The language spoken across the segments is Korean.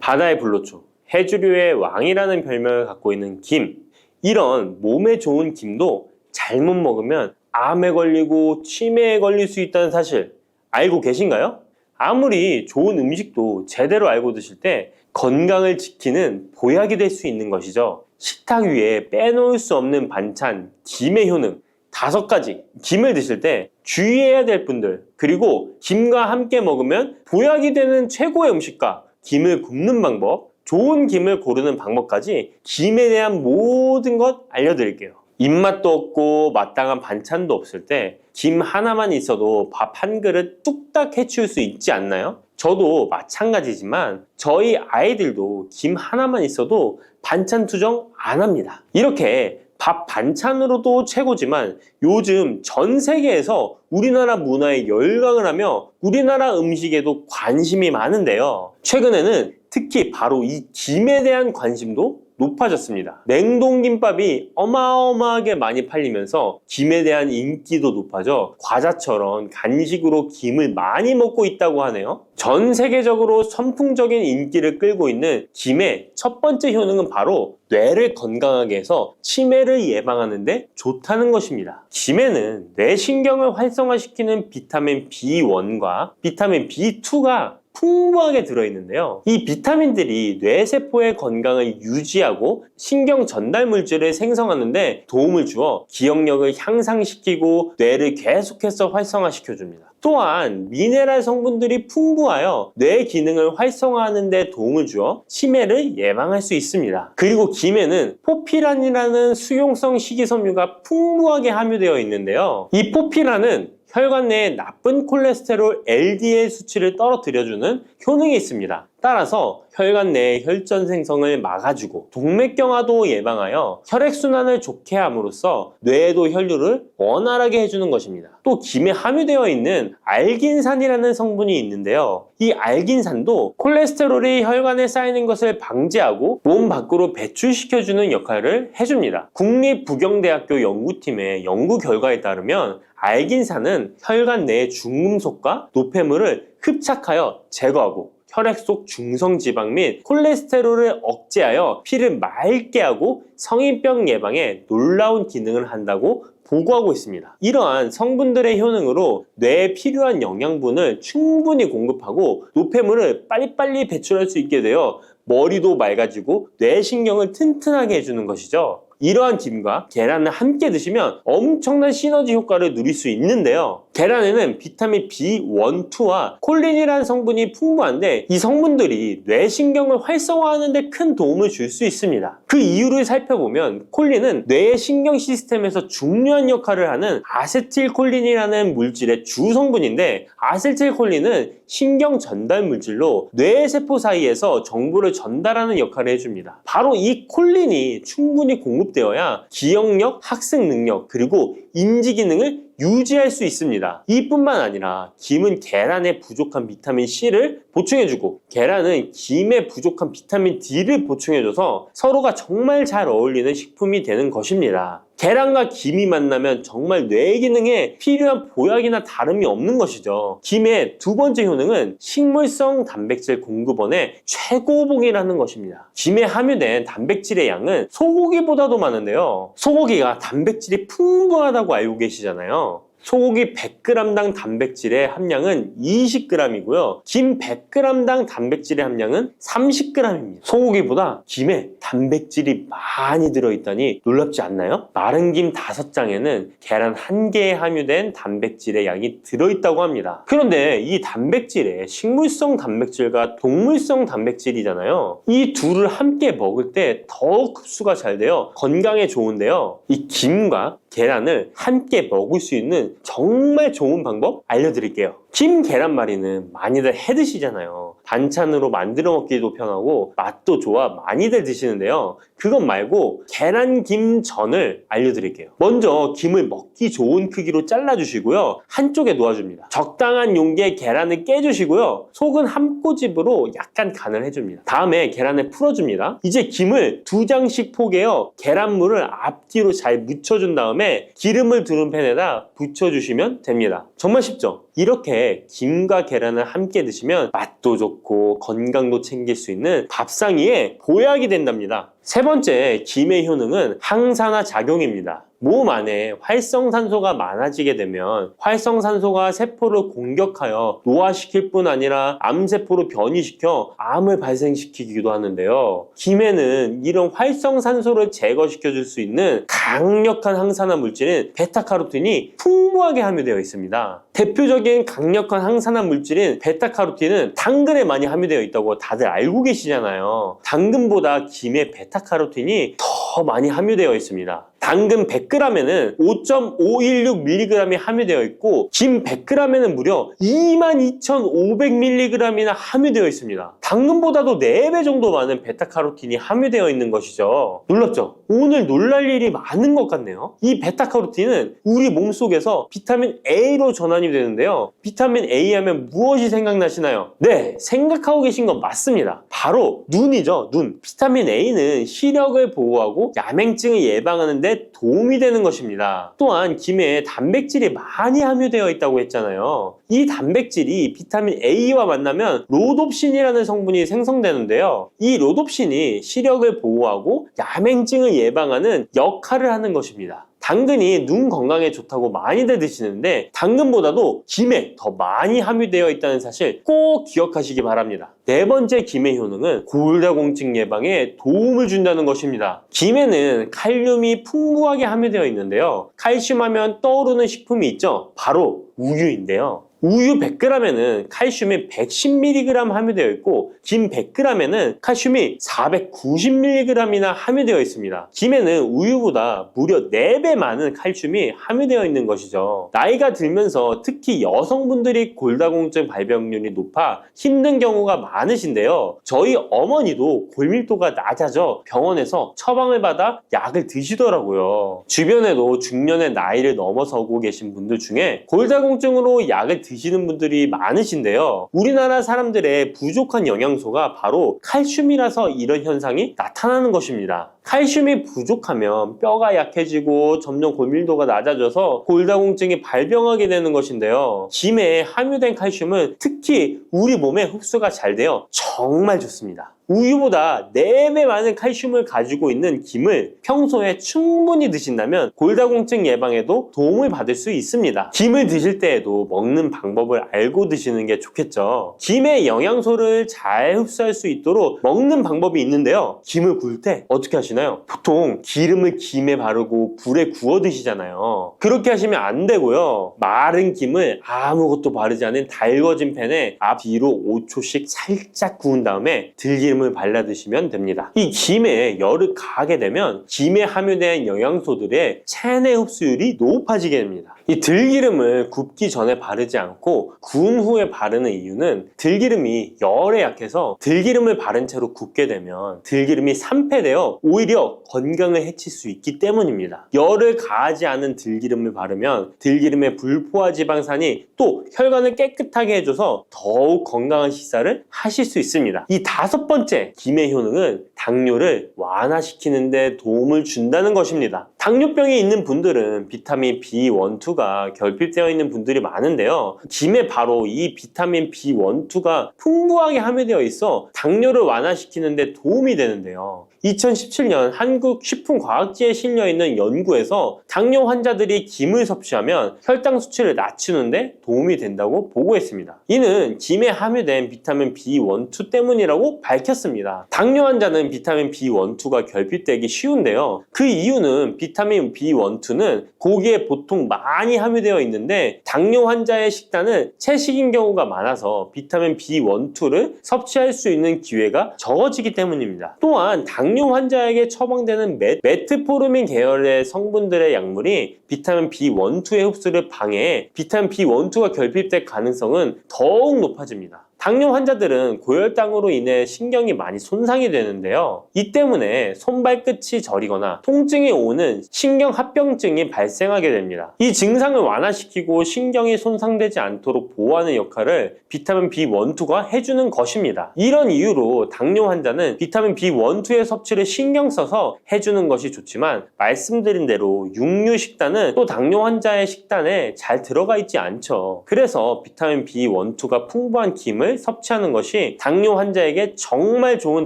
바다의 불로초, 해조류의 왕이라는 별명을 갖고 있는 김. 이런 몸에 좋은 김도 잘못 먹으면 암에 걸리고 치매에 걸릴 수 있다는 사실 알고 계신가요? 아무리 좋은 음식도 제대로 알고 드실 때 건강을 지키는 보약이 될 수 있는 것이죠. 식탁 위에 빼놓을 수 없는 반찬, 김의 효능 5가지. 김을 드실 때 주의해야 될 분들, 그리고 김과 함께 먹으면 보약이 되는 최고의 음식과 김을 굽는 방법, 좋은 김을 고르는 방법까지 김에 대한 모든 것 알려드릴게요. 입맛도 없고 마땅한 반찬도 없을 때 김 하나만 있어도 밥 한 그릇 뚝딱 해치울 수 있지 않나요? 저도 마찬가지지만 저희 아이들도 김 하나만 있어도 반찬 투정 안 합니다. 이렇게 밥 반찬으로도 최고지만 요즘 전 세계에서 우리나라 문화에 열광을 하며 우리나라 음식에도 관심이 많은데요. 최근에는 특히 바로 이 김에 대한 관심도 높아졌습니다. 냉동김밥이 어마어마하게 많이 팔리면서 김에 대한 인기도 높아져 과자처럼 간식으로 김을 많이 먹고 있다고 하네요. 전 세계적으로 선풍적인 인기를 끌고 있는 김의 첫 번째 효능은 바로 뇌를 건강하게 해서 치매를 예방하는 데 좋다는 것입니다. 김에는 뇌신경을 활성화시키는 비타민 B1과 비타민 B2가 풍부하게 들어있는데요. 이 비타민들이 뇌세포의 건강을 유지하고 신경 전달 물질을 생성하는 데 도움을 주어 기억력을 향상시키고 뇌를 계속해서 활성화시켜줍니다. 또한 미네랄 성분들이 풍부하여 뇌 기능을 활성화하는 데 도움을 주어 치매를 예방할 수 있습니다. 그리고 김에는 포피란이라는 수용성 식이섬유가 풍부하게 함유되어 있는데요. 이 포피란은 혈관 내에 나쁜 콜레스테롤 LDL 수치를 떨어뜨려주는 효능이 있습니다. 따라서 혈관 내의 혈전 생성을 막아주고 동맥경화도 예방하여 혈액순환을 좋게 함으로써 뇌에도 혈류를 원활하게 해주는 것입니다. 또 김에 함유되어 있는 알긴산이라는 성분이 있는데요. 이 알긴산도 콜레스테롤이 혈관에 쌓이는 것을 방지하고 몸 밖으로 배출시켜주는 역할을 해줍니다. 국립부경대학교 연구팀의 연구 결과에 따르면 알긴산은 혈관 내의 중금속과 노폐물을 흡착하여 제거하고 혈액 속 중성지방 및 콜레스테롤을 억제하여 피를 맑게 하고 성인병 예방에 놀라운 기능을 한다고 보고하고 있습니다. 이러한 성분들의 효능으로 뇌에 필요한 영양분을 충분히 공급하고 노폐물을 빨리빨리 배출할 수 있게 되어 머리도 맑아지고 뇌신경을 튼튼하게 해주는 것이죠. 이러한 김과 계란을 함께 드시면 엄청난 시너지 효과를 누릴 수 있는데요. 계란에는 비타민 B1, 2와 콜린이라는 성분이 풍부한데 이 성분들이 뇌신경을 활성화하는 데 큰 도움을 줄 수 있습니다. 그 이유를 살펴보면 콜린은 뇌의 신경 시스템에서 중요한 역할을 하는 아세틸콜린이라는 물질의 주 성분인데 아세틸콜린은 신경 전달 물질로 뇌세포 사이에서 정보를 전달하는 역할을 해줍니다. 바로 이 콜린이 충분히 공급되어야 기억력, 학습 능력, 그리고 인지 기능을 유지할 수 있습니다. 이뿐만 아니라 김은 계란에 부족한 비타민 C를 보충해주고 계란은 김에 부족한 비타민 D를 보충해줘서 서로가 정말 잘 어울리는 식품이 되는 것입니다. 계란과 김이 만나면 정말 뇌 기능에 필요한 보약이나 다름이 없는 것이죠. 김의 두 번째 효능은 식물성 단백질 공급원의 최고봉이라는 것입니다. 김에 함유된 단백질의 양은 소고기보다도 많은데요. 소고기가 단백질이 풍부하다고 알고 계시잖아요. 소고기 100g당 단백질의 함량은 20g이고요. 김 100g당 단백질의 함량은 30g입니다. 소고기보다 김에 단백질이 많이 들어있다니 놀랍지 않나요? 마른 김 5장에는 계란 1개에 함유된 단백질의 양이 들어있다고 합니다. 그런데 이 단백질에 식물성 단백질과 동물성 단백질이잖아요. 이 둘을 함께 먹을 때 더 흡수가 잘 되어 건강에 좋은데요. 이 김과 계란을 함께 먹을 수 있는 정말 좋은 방법 알려드릴게요. 김 계란말이는 많이들 해 드시잖아요. 반찬으로 만들어 먹기도 편하고 맛도 좋아 많이들 드시는데요. 그것 말고 계란김전을 알려드릴게요. 먼저 김을 먹기 좋은 크기로 잘라주시고요. 한쪽에 놓아줍니다. 적당한 용기에 계란을 깨주시고요. 속은 한 꼬집으로 약간 간을 해줍니다. 다음에 계란을 풀어줍니다. 이제 김을 2장씩 포개어 계란물을 앞뒤로 잘 묻혀준 다음에 기름을 두른 팬에다 부쳐 묻혀주시면 됩니다. 정말 쉽죠? 이렇게 김과 계란을 함께 드시면 맛도 좋고 건강도 챙길 수 있는 밥상위에 보약이 된답니다. 세 번째, 김의 효능은 항산화 작용입니다. 몸 안에 활성산소가 많아지게 되면 활성산소가 세포를 공격하여 노화시킬 뿐 아니라 암세포로 변이시켜 암을 발생시키기도 하는데요. 김에는 이런 활성산소를 제거시켜 줄 수 있는 강력한 항산화 물질인 베타카로틴이 풍부하게 함유되어 있습니다. 대표적인 강력한 항산화 물질인 베타카로틴은 당근에 많이 함유되어 있다고 다들 알고 계시잖아요. 당근보다 김에 베타카로틴이 더 많이 함유되어 있습니다. 당근 100g에는 5.516mg이 함유되어 있고 김 100g에는 무려 22,500mg이나 함유되어 있습니다. 당근보다도 4배 정도 많은 베타카로틴이 함유되어 있는 것이죠. 놀랍죠? 오늘 놀랄 일이 많은 것 같네요. 이 베타카로틴은 우리 몸속에서 비타민 A로 전환이 되는데요. 비타민 A 하면 무엇이 생각나시나요? 네, 생각하고 계신 건 맞습니다. 바로 눈이죠, 눈. 비타민 A는 시력을 보호하고 야맹증을 예방하는 데 도움이 되는 것입니다. 또한 김에 단백질이 많이 함유되어 있다고 했잖아요. 이 단백질이 비타민 A와 만나면 로놉신이라는 성분이 생성되는데요. 이 로놉신이 시력을 보호하고 야맹증을 예방하는 역할을 하는 것입니다. 당근이 눈 건강에 좋다고 많이들 드시는데 당근보다도 김에 더 많이 함유되어 있다는 사실 꼭 기억하시기 바랍니다. 네 번째 김의 효능은 골다공증 예방에 도움을 준다는 것입니다. 김에는 칼륨이 풍부하게 함유되어 있는데요. 칼슘 하면 떠오르는 식품이 있죠. 바로 우유인데요. 우유 100g에는 칼슘이 110mg 함유되어 있고 김 100g에는 칼슘이 490mg이나 함유되어 있습니다. 김에는 우유보다 무려 4배 많은 칼슘이 함유되어 있는 것이죠. 나이가 들면서 특히 여성분들이 골다공증 발병률이 높아 힘든 경우가 많으신데요. 저희 어머니도 골밀도가 낮아져 병원에서 처방을 받아 약을 드시더라고요. 주변에도 중년의 나이를 넘어서고 계신 분들 중에 골다공증으로 약을 드시는 분들이 많으신데요. 우리나라 사람들의 부족한 영양소가 바로 칼슘이라서 이런 현상이 나타나는 것입니다. 칼슘이 부족하면 뼈가 약해지고 점점 골밀도가 낮아져서 골다공증이 발병하게 되는 것인데요. 김에 함유된 칼슘은 특히 우리 몸에 흡수가 잘 되어 정말 좋습니다. 우유보다 4배 많은 칼슘을 가지고 있는 김을 평소에 충분히 드신다면 골다공증 예방에도 도움을 받을 수 있습니다. 김을 드실 때에도 먹는 방법을 알고 드시는 게 좋겠죠. 김의 영양소를 잘 흡수할 수 있도록 먹는 방법이 있는데요. 김을 구울 때 어떻게 하시나요? 보통 기름을 김에 바르고 불에 구워 드시잖아요. 그렇게 하시면 안 되고요. 마른 김을 아무것도 바르지 않은 달궈진 팬에 앞뒤로 5초씩 살짝 구운 다음에 들기름을 발라 드시면 됩니다. 이 김에 열을 가하게 되면 김에 함유된 영양소들의 체내 흡수율이 높아지게 됩니다. 이 들기름을 굽기 전에 바르지 않고 구운 후에 바르는 이유는 들기름이 열에 약해서 들기름을 바른 채로 굽게 되면 들기름이 산패되어 오히려 건강을 해칠 수 있기 때문입니다. 열을 가하지 않은 들기름을 바르면 들기름의 불포화 지방산이 또 혈관을 깨끗하게 해줘서 더욱 건강한 식사를 하실 수 있습니다. 이 5번째 김의 효능은 당뇨를 완화시키는 데 도움을 준다는 것입니다. 당뇨병이 있는 분들은 비타민 B1, 2가 결핍되어 있는 분들이 많은데요. 김에 바로 이 비타민 B1, 2가 풍부하게 함유되어 있어 당뇨를 완화시키는 데 도움이 되는데요. 2017년 한국식품과학지에 실려있는 연구에서 당뇨 환자들이 김을 섭취하면 혈당 수치를 낮추는데 도움이 된다고 보고했습니다. 이는 김에 함유된 비타민 B1, 2 때문이라고 밝혔습니다. 당뇨 환자는 비타민 B1, 2가 결핍되기 쉬운데요. 그 이유는 비타민 B1, 2는 고기에 보통 많이 함유되어 있는데 당뇨 환자의 식단은 채식인 경우가 많아서 비타민 B1, 2를 섭취할 수 있는 기회가 적어지기 때문입니다. 또한 당뇨 환자에게 처방되는 메트포르민 계열의 성분들의 약물이 비타민 B1, 2의 흡수를 방해해 비타민 B1, 2가 결핍될 가능성은 더욱 높아집니다. 당뇨 환자들은 고혈당으로 인해 신경이 많이 손상이 되는데요. 이 때문에 손발끝이 저리거나 통증이 오는 신경합병증이 발생하게 됩니다. 이 증상을 완화시키고 신경이 손상되지 않도록 보호하는 역할을 비타민 B1, 2가 해주는 것입니다. 이런 이유로 당뇨 환자는 비타민 B1, 2의 섭취를 신경 써서 해주는 것이 좋지만 말씀드린 대로 육류 식단은 또 당뇨 환자의 식단에 잘 들어가 있지 않죠. 그래서 비타민 B1, 2가 풍부한 김을 섭취하는 것이 당뇨 환자에게 정말 좋은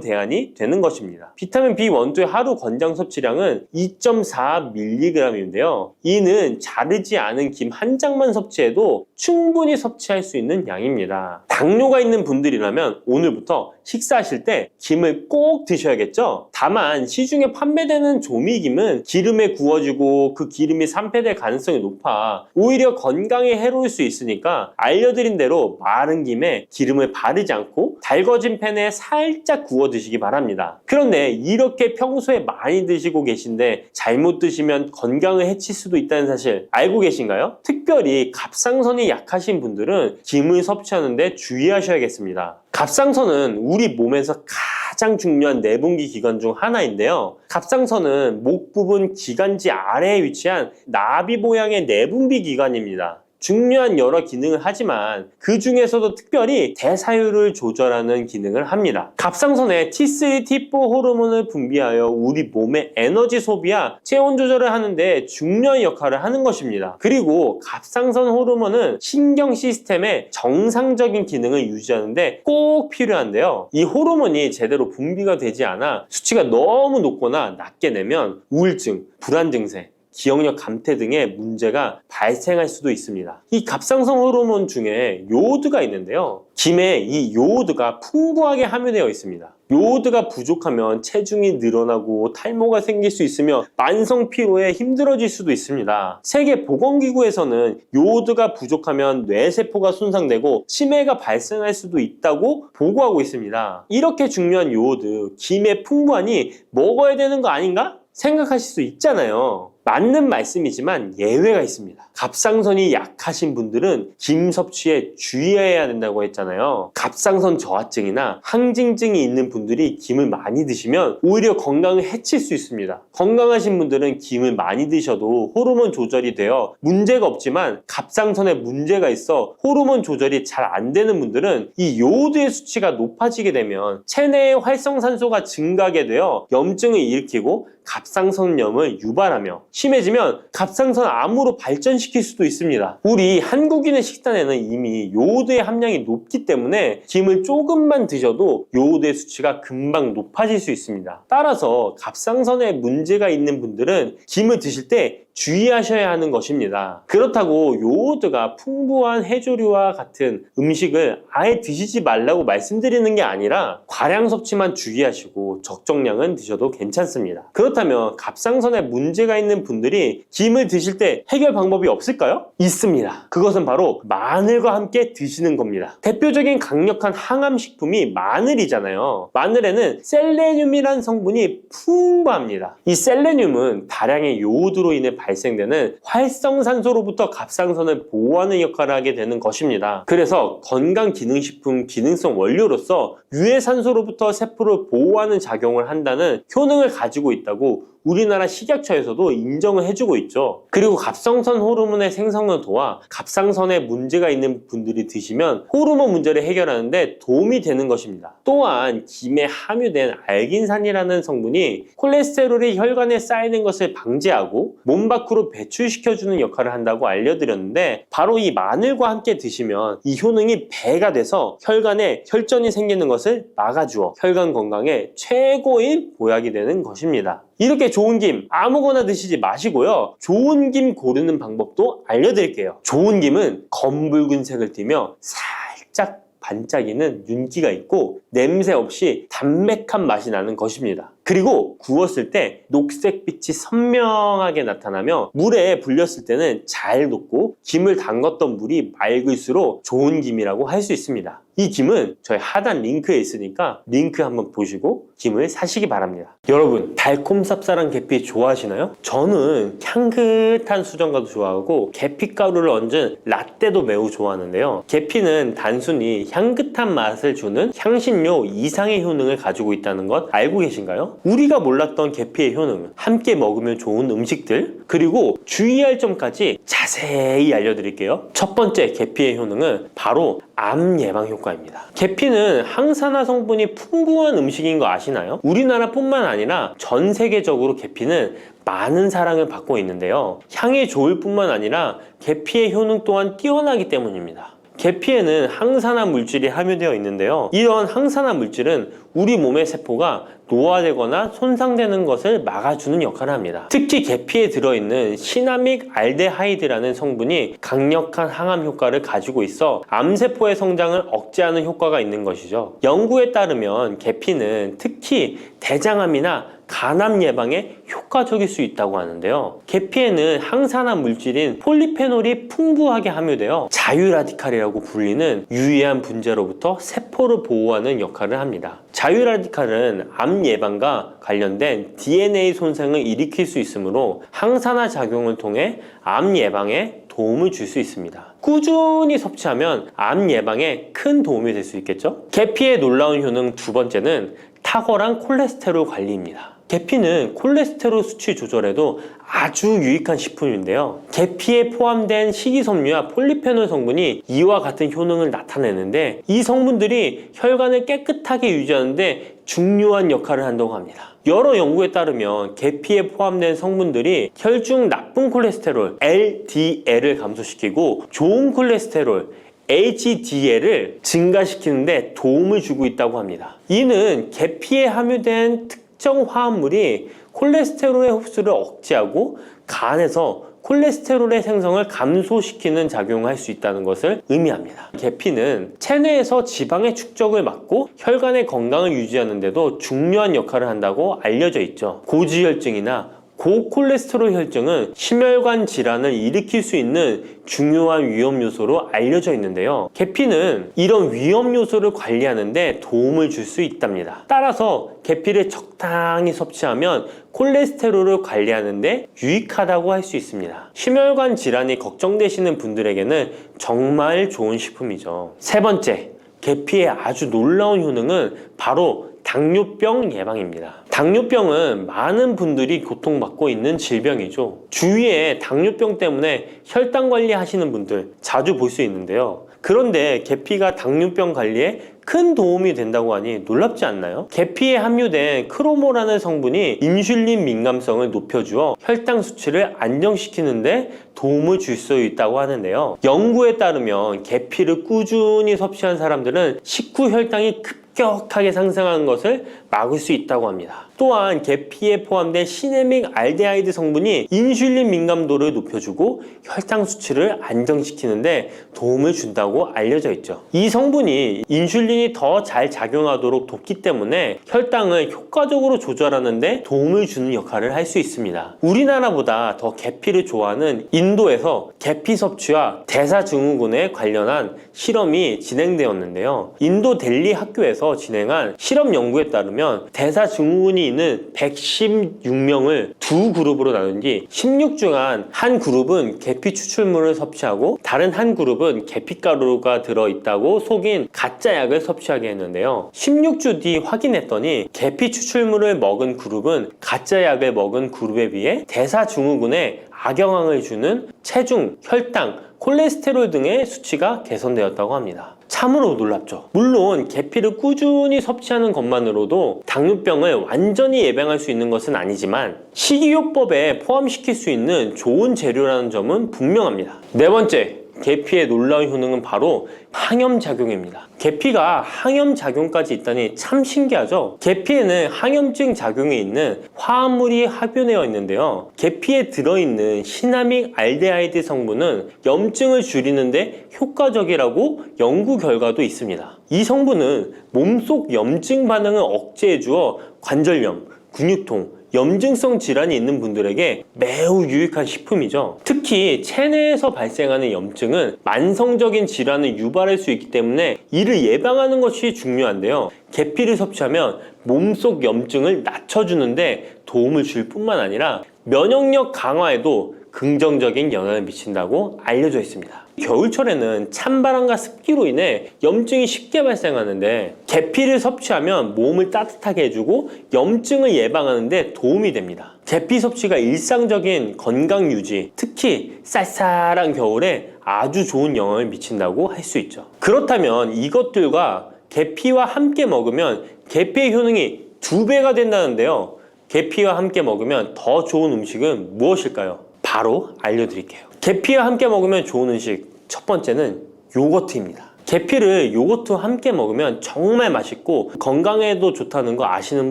대안이 되는 것입니다. 비타민 B1, 2의 하루 권장 섭취량은 2.4mg인데요. 이는 자르지 않은 김 한 장만 섭취해도 충분히 섭취할 수 있는 양입니다. 당뇨가 있는 분들이라면 오늘부터 식사하실 때 김을 꼭 드셔야겠죠? 다만 시중에 판매되는 조미김은 기름에 구워지고 그 기름이 산패될 가능성이 높아 오히려 건강에 해로울 수 있으니까 알려드린 대로 마른 김에 기름을 바르지 않고 달궈진 팬에 살짝 구워 드시기 바랍니다. 그런데 이렇게 평소에 많이 드시고 계신데 잘못 드시면 건강을 해칠 수도 있다는 사실 알고 계신가요? 특별히 갑상선이 약하신 분들은 김을 섭취하는데 주의하셔야겠습니다. 갑상선은 우리 몸에서 가장 중요한 내분비 기관 중 하나인데요. 갑상선은 목 부분 기관지 아래에 위치한 나비 모양의 내분비 기관입니다. 중요한 여러 기능을 하지만 그 중에서도 특별히 대사율을 조절하는 기능을 합니다. 갑상선에 T3, T4 호르몬을 분비하여 우리 몸의 에너지 소비와 체온 조절을 하는데 중요한 역할을 하는 것입니다. 그리고 갑상선 호르몬은 신경 시스템의 정상적인 기능을 유지하는데 꼭 필요한데요. 이 호르몬이 제대로 분비가 되지 않아 수치가 너무 높거나 낮게 되면 우울증, 불안 증세, 기억력 감퇴 등의 문제가 발생할 수도 있습니다. 이 갑상선 호르몬 중에 요오드가 있는데요. 김에 이 요오드가 풍부하게 함유되어 있습니다. 요오드가 부족하면 체중이 늘어나고 탈모가 생길 수 있으며 만성 피로에 힘들어질 수도 있습니다. 세계보건기구에서는 요오드가 부족하면 뇌세포가 손상되고 치매가 발생할 수도 있다고 보고하고 있습니다. 이렇게 중요한 요오드, 김에 풍부하니 먹어야 되는 거 아닌가? 생각하실 수 있잖아요. 맞는 말씀이지만 예외가 있습니다. 갑상선이 약하신 분들은 김 섭취에 주의해야 된다고 했잖아요. 갑상선 저하증이나 항진증이 있는 분들이 김을 많이 드시면 오히려 건강을 해칠 수 있습니다. 건강하신 분들은 김을 많이 드셔도 호르몬 조절이 되어 문제가 없지만 갑상선에 문제가 있어 호르몬 조절이 잘 안 되는 분들은 이 요오드의 수치가 높아지게 되면 체내의 활성산소가 증가하게 되어 염증을 일으키고 갑상선염을 유발하며 심해지면 갑상선 암으로 발전시킬 수도 있습니다. 우리 한국인의 식단에는 이미 요오드의 함량이 높기 때문에 김을 조금만 드셔도 요오드의 수치가 금방 높아질 수 있습니다. 따라서 갑상선에 문제가 있는 분들은 김을 드실 때 주의하셔야 하는 것입니다. 그렇다고 요오드가 풍부한 해조류와 같은 음식을 아예 드시지 말라고 말씀드리는 게 아니라 과량 섭취만 주의하시고 적정량은 드셔도 괜찮습니다. 그렇다면 갑상선에 문제가 있는 분들이 김을 드실 때 해결 방법이 없을까요? 있습니다. 그것은 바로 마늘과 함께 드시는 겁니다. 대표적인 강력한 항암식품이 마늘이잖아요. 마늘에는 셀레늄이라는 성분이 풍부합니다. 이 셀레늄은 다량의 요오드로 인해 발생되는 활성산소로부터 갑상선을 보호하는 역할을 하게 되는 것입니다. 그래서 건강기능식품 기능성 원료로서 유해산소로부터 세포를 보호하는 작용을 한다는 효능을 가지고 있다고 우리나라 식약처에서도 인정을 해주고 있죠. 그리고 갑상선 호르몬의 생성을 도와 갑상선에 문제가 있는 분들이 드시면 호르몬 문제를 해결하는데 도움이 되는 것입니다. 또한 김에 함유된 알긴산이라는 성분이 콜레스테롤이 혈관에 쌓이는 것을 방지하고 몸 밖으로 배출시켜주는 역할을 한다고 알려드렸는데 바로 이 마늘과 함께 드시면 이 효능이 배가 돼서 혈관에 혈전이 생기는 것을 막아주어 혈관 건강에 최고의 보약이 되는 것입니다. 이렇게 좋은 김 아무거나 드시지 마시고요. 좋은 김 고르는 방법도 알려드릴게요. 좋은 김은 검붉은색을 띠며 살짝 반짝이는 윤기가 있고 냄새 없이 담백한 맛이 나는 것입니다. 그리고 구웠을 때 녹색빛이 선명하게 나타나며 물에 불렸을 때는 잘 녹고 김을 담궜던 물이 맑을수록 좋은 김이라고 할 수 있습니다. 이 김은 저희 하단 링크에 있으니까 링크 한번 보시고 김을 사시기 바랍니다. 여러분, 달콤 쌉쌀한 계피 좋아하시나요? 저는 향긋한 수정과도 좋아하고 계피가루를 얹은 라떼도 매우 좋아하는데요. 계피는 단순히 향긋한 맛을 주는 향신료 이상의 효능을 가지고 있다는 것 알고 계신가요? 우리가 몰랐던 계피의 효능, 함께 먹으면 좋은 음식들, 그리고 주의할 점까지 자세히 알려드릴게요. 첫 번째 계피의 효능은 바로 암 예방 효과입니다. 계피는 항산화 성분이 풍부한 음식인 거 아시나요? 우리나라뿐만 아니라 전 세계적으로 계피는 많은 사랑을 받고 있는데요. 향이 좋을 뿐만 아니라 계피의 효능 또한 뛰어나기 때문입니다. 계피에는 항산화 물질이 함유되어 있는데요. 이런 항산화 물질은 우리 몸의 세포가 노화되거나 손상되는 것을 막아주는 역할을 합니다. 특히 계피에 들어있는 시나믹 알데하이드라는 성분이 강력한 항암 효과를 가지고 있어 암세포의 성장을 억제하는 효과가 있는 것이죠. 연구에 따르면 계피는 특히 대장암이나 간암 예방에 효과적일 수 있다고 하는데요. 계피에는 항산화 물질인 폴리페놀이 풍부하게 함유되어 자유라디칼이라고 불리는 유해한 분자로부터 세포를 보호하는 역할을 합니다. 자유라디칼은 암 예방과 관련된 DNA 손상을 일으킬 수 있으므로 항산화 작용을 통해 암 예방에 도움을 줄 수 있습니다. 꾸준히 섭취하면 암 예방에 큰 도움이 될 수 있겠죠? 계피의 놀라운 효능 두 번째는 탁월한 콜레스테롤 관리입니다. 계피는 콜레스테롤 수치 조절에도 아주 유익한 식품인데요. 계피에 포함된 식이섬유와 폴리페놀 성분이 이와 같은 효능을 나타내는데 이 성분들이 혈관을 깨끗하게 유지하는데 중요한 역할을 한다고 합니다. 여러 연구에 따르면 계피에 포함된 성분들이 혈중 나쁜 콜레스테롤 LDL을 감소시키고 좋은 콜레스테롤 HDL을 증가시키는데 도움을 주고 있다고 합니다. 이는 계피에 함유된 특정 화합물이 콜레스테롤의 흡수를 억제하고 간에서 콜레스테롤의 생성을 감소시키는 작용을 할 수 있다는 것을 의미합니다. 계피는 체내에서 지방의 축적을 막고 혈관의 건강을 유지하는 데도 중요한 역할을 한다고 알려져 있죠. 고지혈증이나 고콜레스테롤 혈증은 심혈관 질환을 일으킬 수 있는 중요한 위험 요소로 알려져 있는데요. 계피는 이런 위험 요소를 관리하는 데 도움을 줄 수 있답니다. 따라서 계피를 적당히 섭취하면 콜레스테롤을 관리하는 데 유익하다고 할 수 있습니다. 심혈관 질환이 걱정되시는 분들에게는 정말 좋은 식품이죠. 세 번째, 계피의 아주 놀라운 효능은 바로 당뇨병 예방입니다. 당뇨병은 많은 분들이 고통받고 있는 질병이죠. 주위에 당뇨병 때문에 혈당 관리하시는 분들 자주 볼 수 있는데요. 그런데 계피가 당뇨병 관리에 큰 도움이 된다고 하니 놀랍지 않나요? 계피에 함유된 크로모라는 성분이 인슐린 민감성을 높여주어 혈당 수치를 안정시키는데 도움을 줄 수 있다고 하는데요. 연구에 따르면 계피를 꾸준히 섭취한 사람들은 식후 혈당이 급격하게 상승하는 것을 막을 수 있다고 합니다. 또한 계피에 포함된 시네믹 알데하이드 성분이 인슐린 민감도를 높여주고 혈당 수치를 안정시키는데 도움을 준다고 알려져 있죠. 이 성분이 인슐린이 더 잘 작용하도록 돕기 때문에 혈당을 효과적으로 조절하는데 도움을 주는 역할을 할 수 있습니다. 우리나라보다 더 계피를 좋아하는 인도에서 계피 섭취와 대사증후군에 관련한 실험이 진행되었는데요. 인도 델리 학교에서 진행한 실험 연구에 따르면 대사증후군이 있는 116명을 두 그룹으로 나눈 뒤 16주간 한 그룹은 계피 추출물을 섭취하고 다른 한 그룹은 계피가루가 들어있다고 속인 가짜 약을 섭취하게 했는데요. 16주 뒤 확인했더니 계피 추출물을 먹은 그룹은 가짜 약을 먹은 그룹에 비해 대사증후군에 악영향을 주는 체중, 혈당, 콜레스테롤 등의 수치가 개선되었다고 합니다. 참으로 놀랍죠. 물론 계피를 꾸준히 섭취하는 것만으로도 당뇨병을 완전히 예방할 수 있는 것은 아니지만 식이요법에 포함시킬 수 있는 좋은 재료라는 점은 분명합니다. 네 번째, 계피의 놀라운 효능은 바로 항염작용입니다. 계피가 항염작용까지 있다니 참 신기하죠? 계피에는 항염증 작용이 있는 화합물이 함유되어 있는데요. 계피에 들어있는 시나믹 알데하이드 성분은 염증을 줄이는데 효과적이라고 연구 결과도 있습니다. 이 성분은 몸속 염증 반응을 억제해 주어 관절염, 근육통, 염증성 질환이 있는 분들에게 매우 유익한 식품이죠. 특히 체내에서 발생하는 염증은 만성적인 질환을 유발할 수 있기 때문에 이를 예방하는 것이 중요한데요. 계피를 섭취하면 몸속 염증을 낮춰주는데 도움을 줄 뿐만 아니라 면역력 강화에도 긍정적인 영향을 미친다고 알려져 있습니다. 겨울철에는 찬바람과 습기로 인해 염증이 쉽게 발생하는데 계피를 섭취하면 몸을 따뜻하게 해주고 염증을 예방하는 데 도움이 됩니다. 계피 섭취가 일상적인 건강 유지, 특히 쌀쌀한 겨울에 아주 좋은 영향을 미친다고 할 수 있죠. 그렇다면 이것들과 계피와 함께 먹으면 계피의 효능이 2배가 된다는데요. 계피와 함께 먹으면 더 좋은 음식은 무엇일까요? 바로 알려드릴게요. 계피와 함께 먹으면 좋은 음식, 첫 번째는 요거트입니다. 계피를 요거트와 함께 먹으면 정말 맛있고 건강에도 좋다는 거 아시는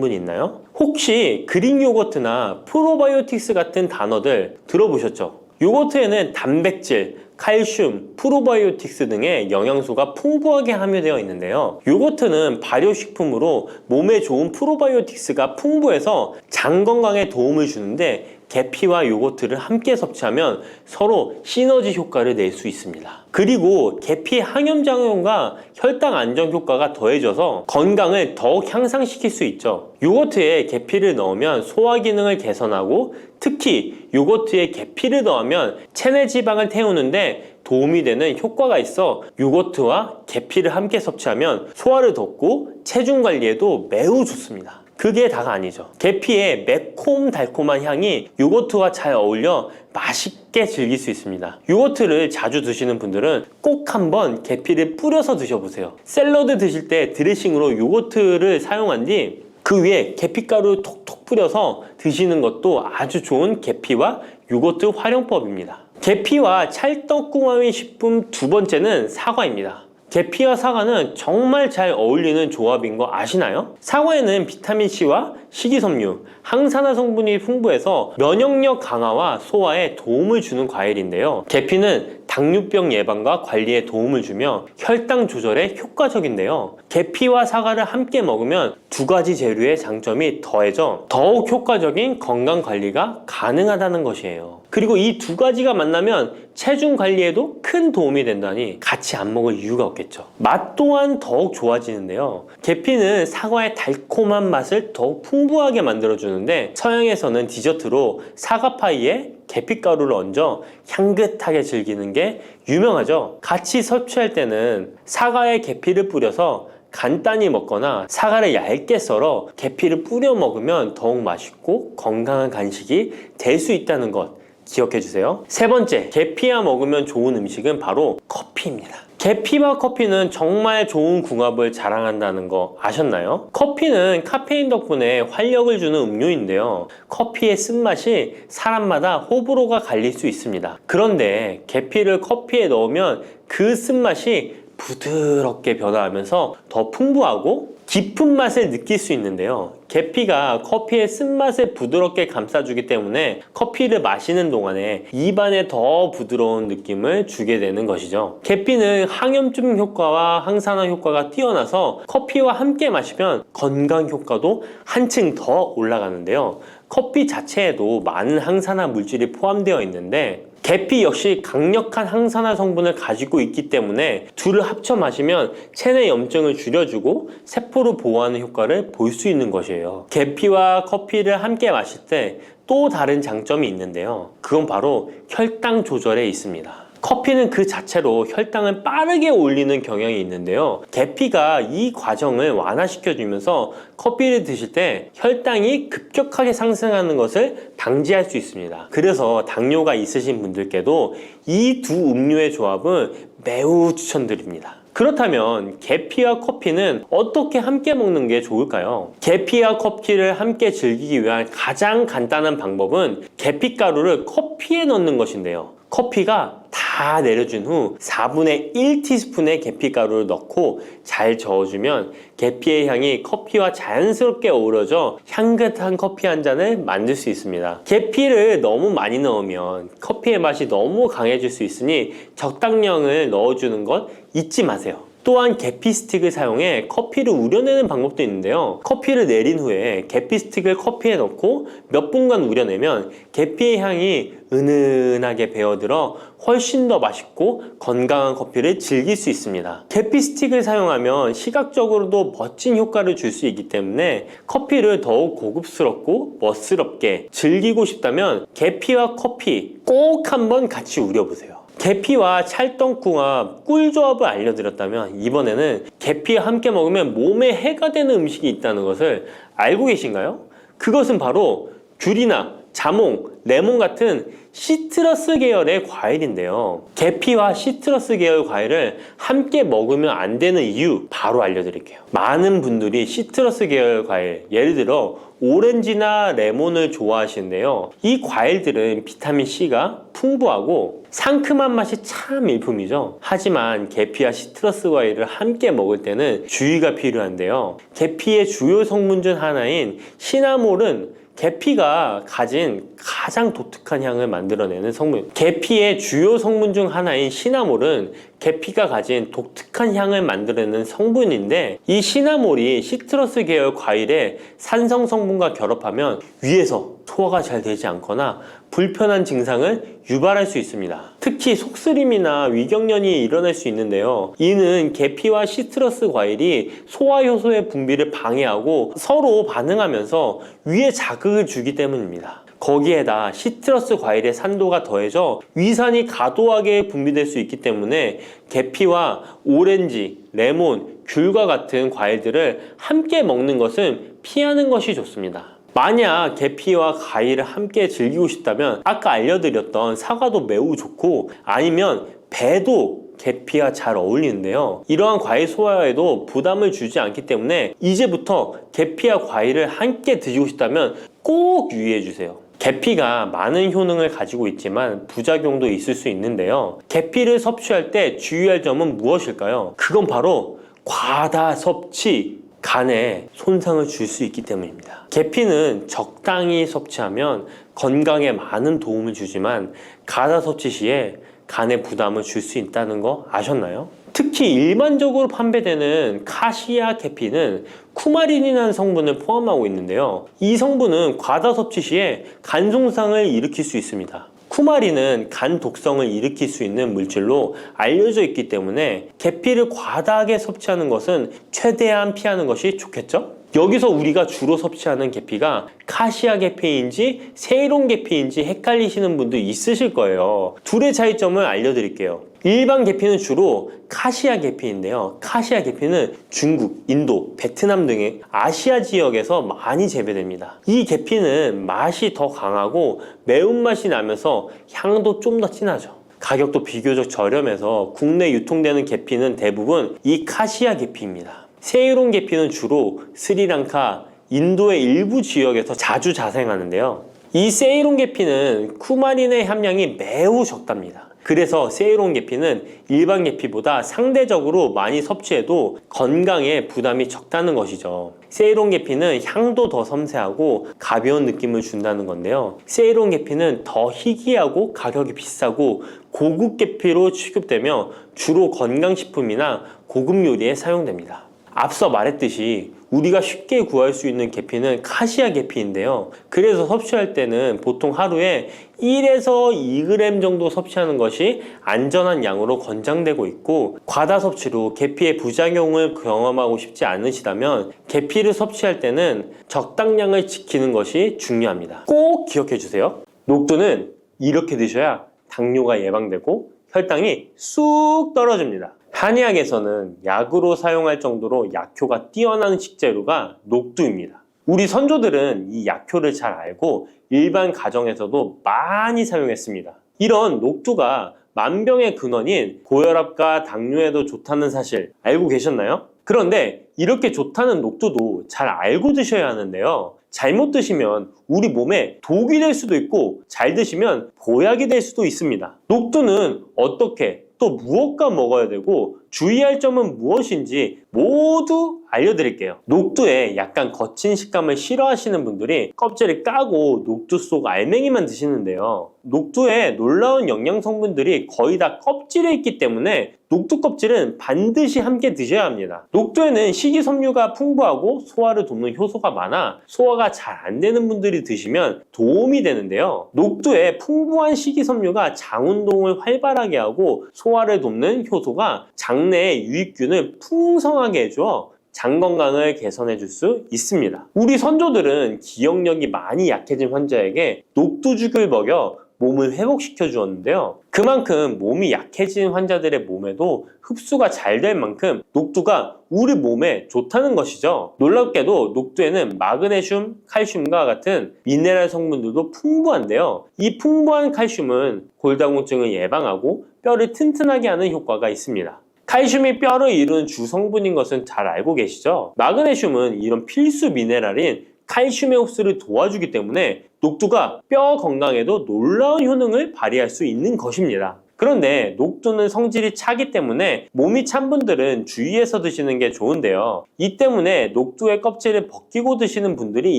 분 있나요? 혹시 그릭 요거트나 프로바이오틱스 같은 단어들 들어보셨죠? 요거트에는 단백질, 칼슘, 프로바이오틱스 등의 영양소가 풍부하게 함유되어 있는데요. 요거트는 발효식품으로 몸에 좋은 프로바이오틱스가 풍부해서 장 건강에 도움을 주는데 계피와 요거트를 함께 섭취하면 서로 시너지 효과를 낼 수 있습니다. 그리고 계피의 항염작용과 혈당 안정 효과가 더해져서 건강을 더욱 향상시킬 수 있죠. 요거트에 계피를 넣으면 소화 기능을 개선하고 특히 요거트에 계피를 넣으면 체내 지방을 태우는데 도움이 되는 효과가 있어 요거트와 계피를 함께 섭취하면 소화를 돋고 체중 관리에도 매우 좋습니다. 그게 다가 아니죠. 계피의 매콤달콤한 향이 요거트와 잘 어울려 맛있게 즐길 수 있습니다. 요거트를 자주 드시는 분들은 꼭 한번 계피를 뿌려서 드셔보세요. 샐러드 드실 때 드레싱으로 요거트를 사용한 뒤 그 위에 계피가루 톡톡 뿌려서 드시는 것도 아주 좋은 계피와 요거트 활용법입니다. 계피와 찰떡궁합의 식품 2번째는 사과입니다. 계피와 사과는 정말 잘 어울리는 조합인 거 아시나요? 사과에는 비타민C와 식이섬유, 항산화 성분이 풍부해서 면역력 강화와 소화에 도움을 주는 과일인데요. 계피는 당뇨병 예방과 관리에 도움을 주며 혈당 조절에 효과적인데요. 계피와 사과를 함께 먹으면 2가지 재료의 장점이 더해져 더욱 효과적인 건강 관리가 가능하다는 것이에요. 그리고 이 2가지가 만나면 체중 관리에도 큰 도움이 된다니 같이 안 먹을 이유가 없겠죠. 맛 또한 더욱 좋아지는데요. 계피는 사과의 달콤한 맛을 더욱 풍부하게 만들어주는데 서양에서는 디저트로 사과파이에 계피가루를 얹어 향긋하게 즐기는 게 유명하죠. 같이 섭취할 때는 사과에 계피를 뿌려서 간단히 먹거나 사과를 얇게 썰어 계피를 뿌려 먹으면 더욱 맛있고 건강한 간식이 될 수 있다는 것 기억해 주세요. 3번째, 계피와 먹으면 좋은 음식은 바로 커피입니다. 계피와 커피는 정말 좋은 궁합을 자랑한다는 거 아셨나요? 커피는 카페인 덕분에 활력을 주는 음료인데요. 커피의 쓴맛이 사람마다 호불호가 갈릴 수 있습니다. 그런데 계피를 커피에 넣으면 그 쓴맛이 부드럽게 변화하면서 더 풍부하고 깊은 맛을 느낄 수 있는데요. 계피가 커피의 쓴맛을 부드럽게 감싸주기 때문에 커피를 마시는 동안에 입안에 더 부드러운 느낌을 주게 되는 것이죠. 계피는 항염증 효과와 항산화 효과가 뛰어나서 커피와 함께 마시면 건강 효과도 한층 더 올라가는데요. 커피 자체에도 많은 항산화 물질이 포함되어 있는데 계피 역시 강력한 항산화 성분을 가지고 있기 때문에 둘을 합쳐 마시면 체내 염증을 줄여주고 세포를 보호하는 효과를 볼 수 있는 것이에요. 계피와 커피를 함께 마실 때 또 다른 장점이 있는데요. 그건 바로 혈당 조절에 있습니다. 커피는 그 자체로 혈당을 빠르게 올리는 경향이 있는데요. 계피가 이 과정을 완화시켜주면서 커피를 드실 때 혈당이 급격하게 상승하는 것을 방지할 수 있습니다. 그래서 당뇨가 있으신 분들께도 이 2 음료의 조합은 매우 추천드립니다. 그렇다면 계피와 커피는 어떻게 함께 먹는 게 좋을까요? 계피와 커피를 함께 즐기기 위한 가장 간단한 방법은 계피가루를 커피에 넣는 것인데요. 커피가 다 내려준 후 4분의 1티스푼의 계피가루를 넣고 잘 저어주면 계피의 향이 커피와 자연스럽게 어우러져 향긋한 커피 한 잔을 만들 수 있습니다. 계피를 너무 많이 넣으면 커피의 맛이 너무 강해질 수 있으니 적당량을 넣어주는 것 잊지 마세요. 또한 계피 스틱을 사용해 커피를 우려내는 방법도 있는데요. 커피를 내린 후에 계피 스틱을 커피에 넣고 몇 분간 우려내면 계피의 향이 은은하게 배어들어 훨씬 더 맛있고 건강한 커피를 즐길 수 있습니다. 계피 스틱을 사용하면 시각적으로도 멋진 효과를 줄 수 있기 때문에 커피를 더욱 고급스럽고 멋스럽게 즐기고 싶다면 계피와 커피 꼭 한번 같이 우려보세요. 계피와 찰떡궁합 꿀조합을 알려드렸다면 이번에는 계피와 함께 먹으면 몸에 해가 되는 음식이 있다는 것을 알고 계신가요? 그것은 바로 귤이나 자몽, 레몬 같은 시트러스 계열의 과일인데요. 계피와 시트러스 계열 과일을 함께 먹으면 안 되는 이유 바로 알려드릴게요. 많은 분들이 시트러스 계열 과일, 예를 들어 오렌지나 레몬을 좋아하시는데요. 이 과일들은 비타민C가 풍부하고 상큼한 맛이 참 일품이죠. 하지만 계피와 시트러스 과일을 함께 먹을 때는 주의가 필요한데요. 계피의 주요 성분 중 하나인 시나몰은 계피가 가진 가장 독특한 향을 만들어내는 성분. 계피의 주요 성분 중 하나인 시나몰은 계피가 가진 독특한 향을 만들어내는 성분인데, 이 시나몰이 시트러스 계열 과일의 산성 성분과 결합하면 위에서 소화가 잘 되지 않거나 불편한 증상을 유발할 수 있습니다. 특히 속쓰림이나 위경련이 일어날 수 있는데요. 이는 계피와 시트러스 과일이 소화효소의 분비를 방해하고 서로 반응하면서 위에 자극을 주기 때문입니다. 거기에다 시트러스 과일의 산도가 더해져 위산이 과도하게 분비될 수 있기 때문에 계피와 오렌지, 레몬, 귤과 같은 과일들을 함께 먹는 것은 피하는 것이 좋습니다. 만약 계피와 과일을 함께 즐기고 싶다면 아까 알려드렸던 사과도 매우 좋고, 아니면 배도 계피와 잘 어울리는데요. 이러한 과일 소화에도 부담을 주지 않기 때문에 이제부터 계피와 과일을 함께 드시고 싶다면 꼭 유의해 주세요. 계피가 많은 효능을 가지고 있지만 부작용도 있을 수 있는데요. 계피를 섭취할 때 주의할 점은 무엇일까요? 그건 바로 과다 섭취, 간에 손상을 줄 수 있기 때문입니다. 계피는 적당히 섭취하면 건강에 많은 도움을 주지만 과다 섭취 시에 간에 부담을 줄 수 있다는 거 아셨나요? 특히 일반적으로 판매되는 카시아 계피는 쿠마린이라는 성분을 포함하고 있는데요. 이 성분은 과다 섭취 시에 간 손상을 일으킬 수 있습니다. 쿠마린은 간 독성을 일으킬 수 있는 물질로 알려져 있기 때문에 계피를 과다하게 섭취하는 것은 최대한 피하는 것이 좋겠죠? 여기서 우리가 주로 섭취하는 계피가 카시아 계피인지 세이론 계피인지 헷갈리시는 분도 있으실 거예요. 둘의 차이점을 알려드릴게요. 일반 계피는 주로 카시아 계피인데요. 카시아 계피는 중국, 인도, 베트남 등의 아시아 지역에서 많이 재배됩니다. 이 계피는 맛이 더 강하고 매운맛이 나면서 향도 좀 더 진하죠. 가격도 비교적 저렴해서 국내 유통되는 계피는 대부분 이 카시아 계피입니다. 세이론 계피는 주로 스리랑카, 인도의 일부 지역에서 자주 자생하는데요. 이 세이론 계피는 쿠마린의 함량이 매우 적답니다. 그래서 세이론 계피는 일반 계피보다 상대적으로 많이 섭취해도 건강에 부담이 적다는 것이죠. 세이론 계피는 향도 더 섬세하고 가벼운 느낌을 준다는 건데요. 세이론 계피는 더 희귀하고 가격이 비싸고 고급 계피로 취급되며 주로 건강식품이나 고급 요리에 사용됩니다. 앞서 말했듯이 우리가 쉽게 구할 수 있는 계피는 카시아 계피인데요. 그래서 섭취할 때는 보통 하루에 1에서 2g 정도 섭취하는 것이 안전한 양으로 권장되고 있고, 과다 섭취로 계피의 부작용을 경험하고 싶지 않으시다면 계피를 섭취할 때는 적당량을 지키는 것이 중요합니다. 꼭 기억해 주세요. 녹두는 이렇게 드셔야 당뇨가 예방되고 혈당이 쑥 떨어집니다. 한의학에서는 약으로 사용할 정도로 약효가 뛰어난 식재료가 녹두입니다. 우리 선조들은 이 약효를 잘 알고 일반 가정에서도 많이 사용했습니다. 이런 녹두가 만병의 근원인 고혈압과 당뇨에도 좋다는 사실 알고 계셨나요? 그런데 이렇게 좋다는 녹두도 잘 알고 드셔야 하는데요. 잘못 드시면 우리 몸에 독이 될 수도 있고, 잘 드시면 보약이 될 수도 있습니다. 녹두는 어떻게 또 무엇과 먹어야 되고 주의할 점은 무엇인지 모두 알려드릴게요. 녹두의 약간 거친 식감을 싫어하시는 분들이 껍질을 까고 녹두 속 알맹이만 드시는데요. 녹두에 놀라운 영양 성분들이 거의 다 껍질에 있기 때문에 녹두 껍질은 반드시 함께 드셔야 합니다. 녹두에는 식이섬유가 풍부하고 소화를 돕는 효소가 많아 소화가 잘 안 되는 분들이 드시면 도움이 되는데요. 녹두에 풍부한 식이섬유가 장 운동을 활발하게 하고 소화를 돕는 효소가 장내의 유익균을 풍성하게 해줘 장 건강을 개선해 줄 수 있습니다. 우리 선조들은 기억력이 많이 약해진 환자에게 녹두죽을 먹여 몸을 회복시켜 주었는데요. 그만큼 몸이 약해진 환자들의 몸에도 흡수가 잘 될 만큼 녹두가 우리 몸에 좋다는 것이죠. 놀랍게도 녹두에는 마그네슘, 칼슘과 같은 미네랄 성분들도 풍부한데요. 이 풍부한 칼슘은 골다공증을 예방하고 뼈를 튼튼하게 하는 효과가 있습니다. 칼슘이 뼈를 이루는 주성분인 것은 잘 알고 계시죠? 마그네슘은 이런 필수 미네랄인 칼슘의 흡수를 도와주기 때문에 녹두가 뼈 건강에도 놀라운 효능을 발휘할 수 있는 것입니다. 그런데 녹두는 성질이 차기 때문에 몸이 찬 분들은 주의해서 드시는 게 좋은데요. 이 때문에 녹두의 껍질을 벗기고 드시는 분들이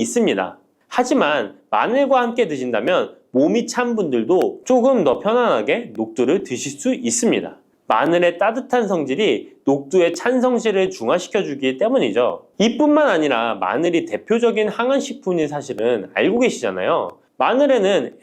있습니다. 하지만 마늘과 함께 드신다면 몸이 찬 분들도 조금 더 편안하게 녹두를 드실 수 있습니다. 마늘의 따뜻한 성질이 녹두의 찬 성질을 중화시켜주기 때문이죠. 이뿐만 아니라 마늘이 대표적인 항암식품인 사실은 알고 계시잖아요. 마늘에는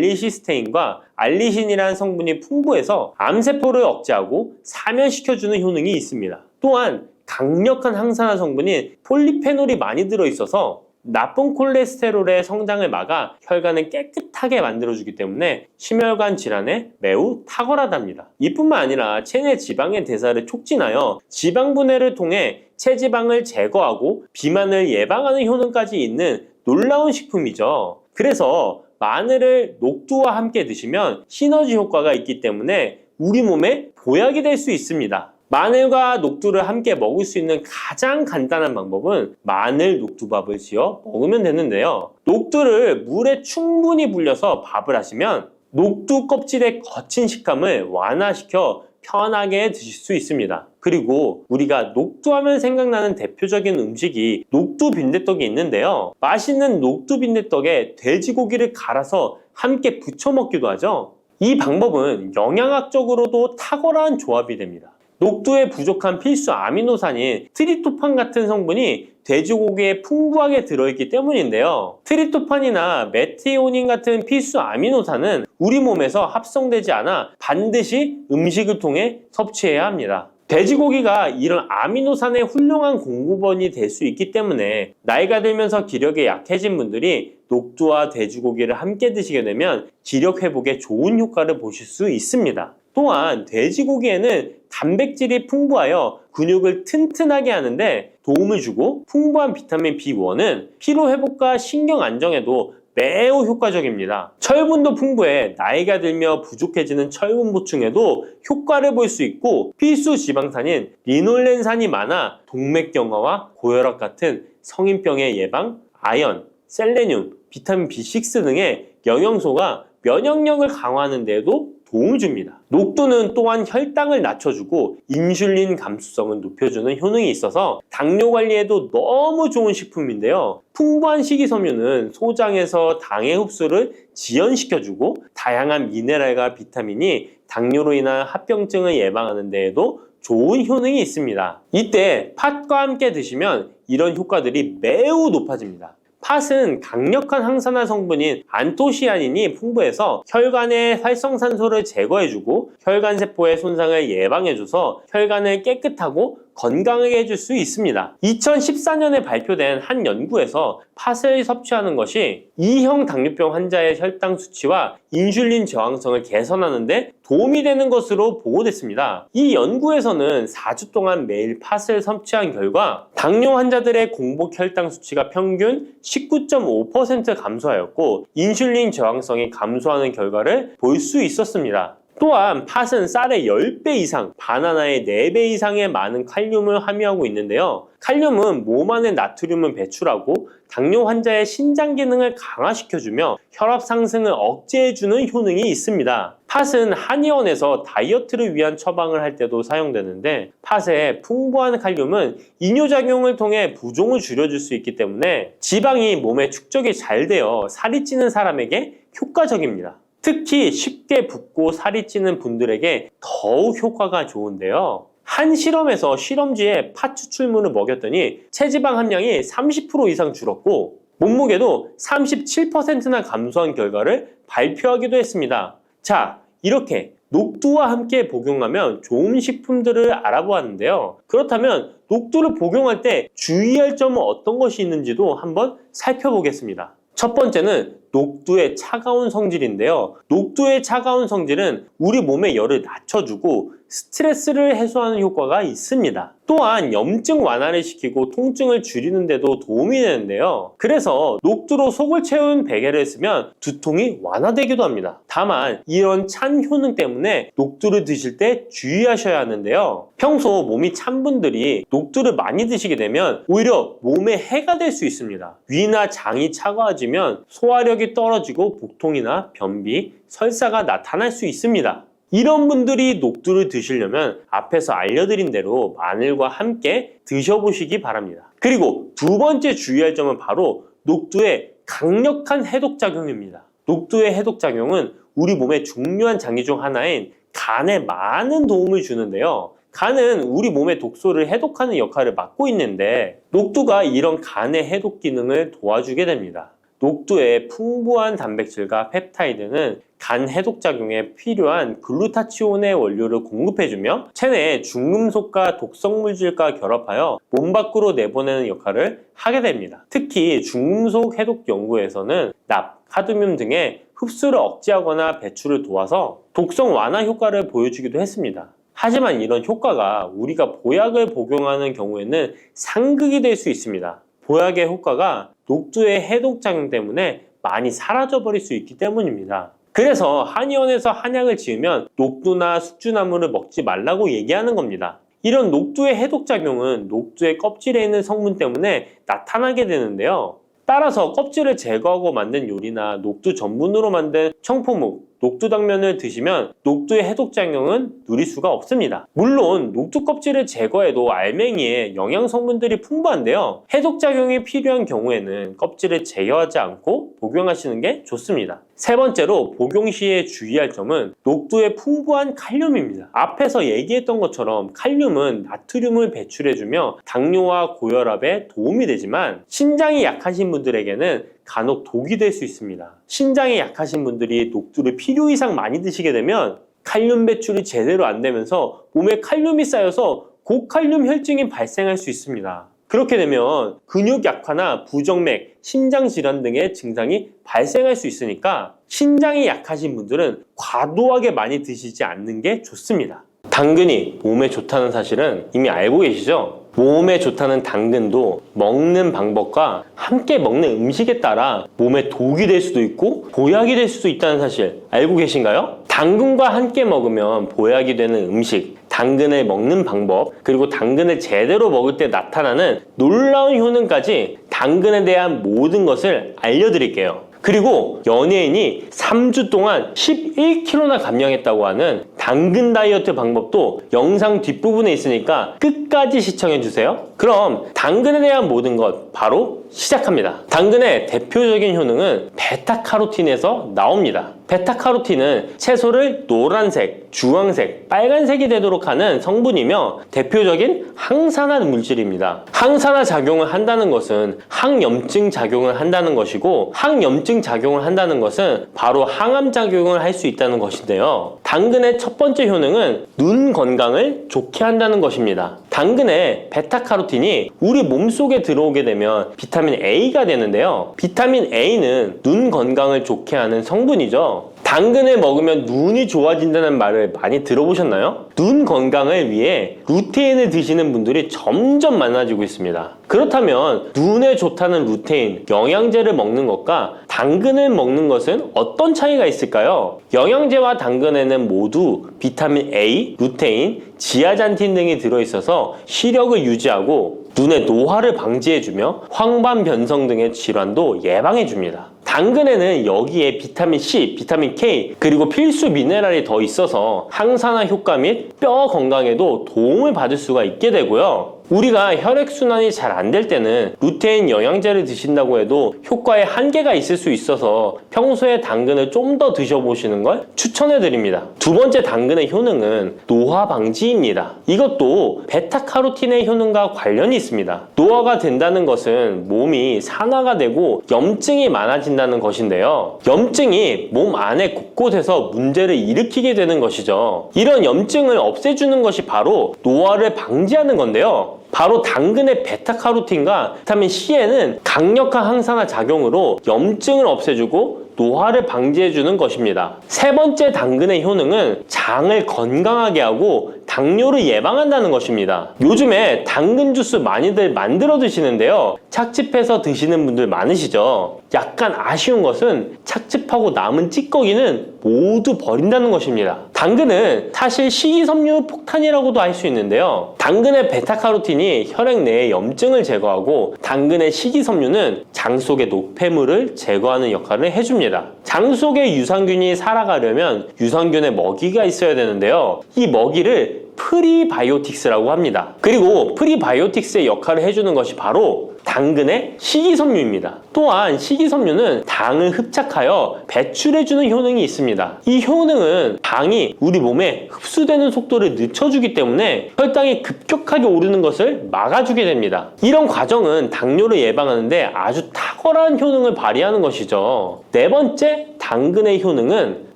S알리시스테인과 알리신이라는 성분이 풍부해서 암세포를 억제하고 사면시켜주는 효능이 있습니다. 또한 강력한 항산화 성분인 폴리페놀이 많이 들어있어서 나쁜 콜레스테롤의 성장을 막아 혈관을 깨끗하게 만들어주기 때문에 심혈관 질환에 매우 탁월하답니다. 이뿐만 아니라 체내 지방의 대사를 촉진하여 지방 분해를 통해 체지방을 제거하고 비만을 예방하는 효능까지 있는 놀라운 식품이죠. 그래서 마늘을 녹두와 함께 드시면 시너지 효과가 있기 때문에 우리 몸에 보약이 될 수 있습니다. 마늘과 녹두를 함께 먹을 수 있는 가장 간단한 방법은 마늘 녹두밥을 지어 먹으면 되는데요. 녹두를 물에 충분히 불려서 밥을 하시면 녹두 껍질의 거친 식감을 완화시켜 편하게 드실 수 있습니다. 그리고 우리가 녹두하면 생각나는 대표적인 음식이 녹두 빈대떡이 있는데요. 맛있는 녹두 빈대떡에 돼지고기를 갈아서 함께 부쳐 먹기도 하죠. 이 방법은 영양학적으로도 탁월한 조합이 됩니다. 녹두에 부족한 필수 아미노산인 트립토판 같은 성분이 돼지고기에 풍부하게 들어있기 때문인데요. 트립토판이나 메티오닌 같은 필수 아미노산은 우리 몸에서 합성되지 않아 반드시 음식을 통해 섭취해야 합니다. 돼지고기가 이런 아미노산의 훌륭한 공급원이 될 수 있기 때문에 나이가 들면서 기력이 약해진 분들이 녹두와 돼지고기를 함께 드시게 되면 기력 회복에 좋은 효과를 보실 수 있습니다. 또한 돼지고기에는 단백질이 풍부하여 근육을 튼튼하게 하는데 도움을 주고 풍부한 비타민 B1은 피로 회복과 신경 안정에도 매우 효과적입니다. 철분도 풍부해 나이가 들며 부족해지는 철분 보충에도 효과를 볼 수 있고 필수 지방산인 리놀렌산이 많아 동맥경화와 고혈압 같은 성인병의 예방, 아연, 셀레늄, 비타민 B6 등의 영양소가 면역력을 강화하는 데에도 도움을 줍니다. 녹두는 또한 혈당을 낮춰주고 인슐린 감수성을 높여주는 효능이 있어서 당뇨 관리에도 너무 좋은 식품인데요. 풍부한 식이섬유는 소장에서 당의 흡수를 지연시켜주고 다양한 미네랄과 비타민이 당뇨로 인한 합병증을 예방하는 데에도 좋은 효능이 있습니다. 이때 팥과 함께 드시면 이런 효과들이 매우 높아집니다. 팥은 강력한 항산화 성분인 안토시아닌이 풍부해서 혈관의 활성산소를 제거해주고 혈관세포의 손상을 예방해줘서 혈관을 깨끗하고 건강하게 해줄 수 있습니다. 2014년에 발표된 한 연구에서 팥을 섭취하는 것이 2형 당뇨병 환자의 혈당 수치와 인슐린 저항성을 개선하는 데 도움이 되는 것으로 보고됐습니다. 이 연구에서는 4주 동안 매일 팥을 섭취한 결과 당뇨 환자들의 공복 혈당 수치가 평균 19.5% 감소하였고 인슐린 저항성이 감소하는 결과를 볼 수 있었습니다. 또한 팥은 쌀의 10배 이상, 바나나의 4배 이상의 많은 칼륨을 함유하고 있는데요. 칼륨은 몸 안에 나트륨을 배출하고 당뇨 환자의 신장 기능을 강화시켜주며 혈압 상승을 억제해주는 효능이 있습니다. 팥은 한의원에서 다이어트를 위한 처방을 할 때도 사용되는데, 팥의 풍부한 칼륨은 이뇨작용을 통해 부종을 줄여줄 수 있기 때문에 지방이 몸에 축적이 잘 되어 살이 찌는 사람에게 효과적입니다. 특히 쉽게 붓고 살이 찌는 분들에게 더욱 효과가 좋은데요. 한 실험에서 실험쥐에 팥 추출물을 먹였더니 체지방 함량이 30% 이상 줄었고 몸무게도 37%나 감소한 결과를 발표하기도 했습니다. 자, 이렇게 녹두와 함께 복용하면 좋은 식품들을 알아보았는데요. 그렇다면 녹두를 복용할 때 주의할 점은 어떤 것이 있는지도 한번 살펴보겠습니다. 첫 번째는 녹두의 차가운 성질인데요. 녹두의 차가운 성질은 우리 몸의 열을 낮춰주고 스트레스를 해소하는 효과가 있습니다. 또한 염증 완화를 시키고 통증을 줄이는 데도 도움이 되는데요. 그래서 녹두로 속을 채운 베개를 쓰면 두통이 완화되기도 합니다. 다만 이런 찬 효능 때문에 녹두를 드실 때 주의하셔야 하는데요. 평소 몸이 찬 분들이 녹두를 많이 드시게 되면 오히려 몸에 해가 될 수 있습니다. 위나 장이 차가워지면 소화력이 떨어지고 복통이나 변비, 설사가 나타날 수 있습니다. 이런 분들이 녹두를 드시려면 앞에서 알려드린 대로 마늘과 함께 드셔보시기 바랍니다. 그리고 두 번째 주의할 점은 바로 녹두의 강력한 해독작용입니다. 녹두의 해독작용은 우리 몸의 중요한 장기 중 하나인 간에 많은 도움을 주는데요. 간은 우리 몸의 독소를 해독하는 역할을 맡고 있는데 녹두가 이런 간의 해독 기능을 도와주게 됩니다. 녹두의 풍부한 단백질과 펩타이드는 간 해독작용에 필요한 글루타치온의 원료를 공급해주며 체내의 중금속과 독성물질과 결합하여 몸 밖으로 내보내는 역할을 하게 됩니다. 특히 중금속 해독 연구에서는 납, 카드뮴 등의 흡수를 억제하거나 배출을 도와서 독성 완화 효과를 보여주기도 했습니다. 하지만 이런 효과가 우리가 보약을 복용하는 경우에는 상극이 될 수 있습니다. 보약의 효과가 녹두의 해독작용 때문에 많이 사라져버릴 수 있기 때문입니다. 그래서 한의원에서 한약을 지으면 녹두나 숙주나물을 먹지 말라고 얘기하는 겁니다. 이런 녹두의 해독작용은 녹두의 껍질에 있는 성분 때문에 나타나게 되는데요. 따라서 껍질을 제거하고 만든 요리나 녹두 전분으로 만든 청포묵, 녹두당면을 드시면 녹두의 해독작용은 누릴 수가 없습니다. 물론 녹두 껍질을 제거해도 알맹이에 영양 성분들이 풍부한데요. 해독작용이 필요한 경우에는 껍질을 제거하지 않고 복용하시는 게 좋습니다. 세 번째로 복용 시에 주의할 점은 녹두의 풍부한 칼륨입니다. 앞에서 얘기했던 것처럼 칼륨은 나트륨을 배출해주며 당뇨와 고혈압에 도움이 되지만 신장이 약하신 분들에게는 간혹 독이 될 수 있습니다. 신장이 약하신 분들이 녹두를 필요 이상 많이 드시게 되면 칼륨 배출이 제대로 안 되면서 몸에 칼륨이 쌓여서 고칼륨 혈증이 발생할 수 있습니다. 그렇게 되면 근육 약화나 부정맥, 심장 질환 등의 증상이 발생할 수 있으니까 신장이 약하신 분들은 과도하게 많이 드시지 않는 게 좋습니다. 당근이 몸에 좋다는 사실은 이미 알고 계시죠? 몸에 좋다는 당근도 먹는 방법과 함께 먹는 음식에 따라 몸에 독이 될 수도 있고 보약이 될 수도 있다는 사실 알고 계신가요? 당근과 함께 먹으면 보약이 되는 음식, 당근을 먹는 방법, 그리고 당근을 제대로 먹을 때 나타나는 놀라운 효능까지 당근에 대한 모든 것을 알려드릴게요. 그리고 연예인이 3주 동안 11kg나 감량했다고 하는 당근 다이어트 방법도 영상 뒷부분에 있으니까 끝까지 시청해주세요. 그럼 당근에 대한 모든 것 바로 시작합니다. 당근의 대표적인 효능은 베타카로틴에서 나옵니다. 베타카로틴은 채소를 노란색, 주황색, 빨간색이 되도록 하는 성분이며 대표적인 항산화 물질입니다. 항산화 작용을 한다는 것은 항염증 작용을 한다는 것이고 항염증 작용을 한다는 것은 바로 항암 작용을 할 수 있다는 것인데요. 당근의 첫 번째 효능은 눈 건강을 좋게 한다는 것입니다. 당근의 베타카로틴이 우리 몸속에 들어오게 되면 비타민 A가 되는데요. 비타민 A는 눈 건강을 좋게 하는 성분이죠. 당근을 먹으면 눈이 좋아진다는 말을 많이 들어보셨나요? 눈 건강을 위해 루테인을 드시는 분들이 점점 많아지고 있습니다. 그렇다면 눈에 좋다는 루테인, 영양제를 먹는 것과 당근을 먹는 것은 어떤 차이가 있을까요? 영양제와 당근에는 모두 비타민 A, 루테인, 지아잔틴 등이 들어있어서 시력을 유지하고 눈의 노화를 방지해주며 황반 변성 등의 질환도 예방해줍니다. 당근에는 여기에 비타민 C, 비타민 K, 그리고 필수 미네랄이 더 있어서 항산화 효과 및 뼈 건강에도 도움을 받을 수가 있게 되고요. 우리가 혈액순환이 잘 안 될 때는 루테인 영양제를 드신다고 해도 효과에 한계가 있을 수 있어서 평소에 당근을 좀 더 드셔보시는 걸 추천해드립니다. 두 번째 당근의 효능은 노화 방지입니다. 이것도 베타카로틴의 효능과 관련이 있습니다. 노화가 된다는 것은 몸이 산화가 되고 염증이 많아진다는 것인데요. 염증이 몸 안에 곳곳에서 문제를 일으키게 되는 것이죠. 이런 염증을 없애주는 것이 바로 노화를 방지하는 건데요. 바로 당근의 베타카로틴과 비타민 C에는 강력한 항산화 작용으로 염증을 없애주고 노화를 방지해주는 것입니다. 세 번째 당근의 효능은 장을 건강하게 하고 당뇨를 예방한다는 것입니다. 요즘에 당근 주스 많이들 만들어 드시는데요. 착즙해서 드시는 분들 많으시죠? 약간 아쉬운 것은 착즙하고 남은 찌꺼기는 모두 버린다는 것입니다. 당근은 사실 식이섬유 폭탄이라고도 할 수 있는데요. 당근의 베타카로틴이 혈액 내의 염증을 제거하고 당근의 식이섬유는 장 속의 노폐물을 제거하는 역할을 해줍니다. 장 속의 유산균이 살아가려면 유산균의 먹이가 있어야 되는데요. 이 먹이를 프리바이오틱스라고 합니다. 그리고 프리바이오틱스의 역할을 해주는 것이 바로 당근의 식이섬유입니다. 또한 식이섬유는 당을 흡착하여 배출해주는 효능이 있습니다. 이 효능은 당이 우리 몸에 흡수되는 속도를 늦춰주기 때문에 혈당이 급격하게 오르는 것을 막아주게 됩니다. 이런 과정은 당뇨를 예방하는데 아주 탁월한 효능을 발휘하는 것이죠. 네 번째, 당근의 효능은